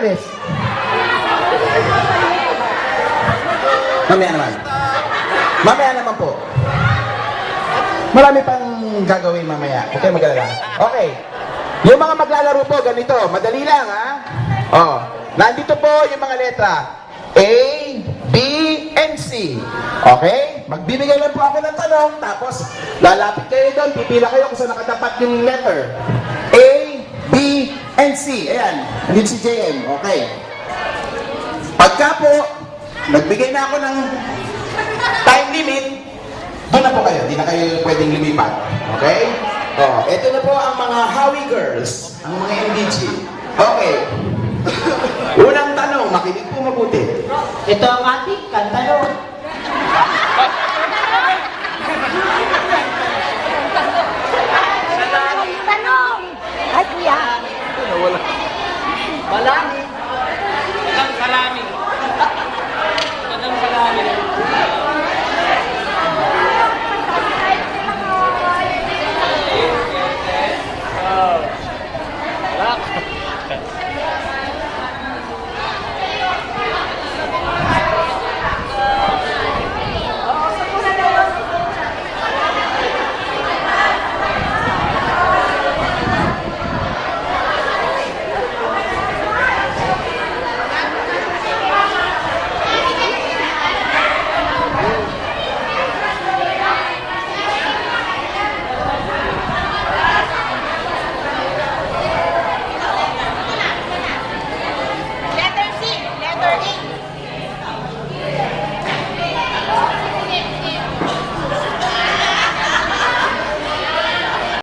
umalis? Mamaya naman. Mamaya naman po. Marami pang gagawin mamaya. Okay, mag-alala. Okay. Yung mga maglalaro po, ganito. Madali lang, ha? Oh. Nandito po yung mga letra. A, B, and C. Okay? Magbibigay lang po ako ng tanong, tapos lalapit kayo doon, pipila kayo kung saan nakatapat yung letter. A, B, and C. Ayan. Nandito si JM. Okay. Pagka po, nagbigay na ako ng time limit, doon na po kayo. Hindi na kayo pwedeng lumipat. Okay? Oh, ito na po ang mga Howie Girls. Ang mga MDG. Okay. Unang tanong, makinig po mabuti. Ito ang ating kantanong. Tanong! Ay, kuya! Balani. Ilang salami.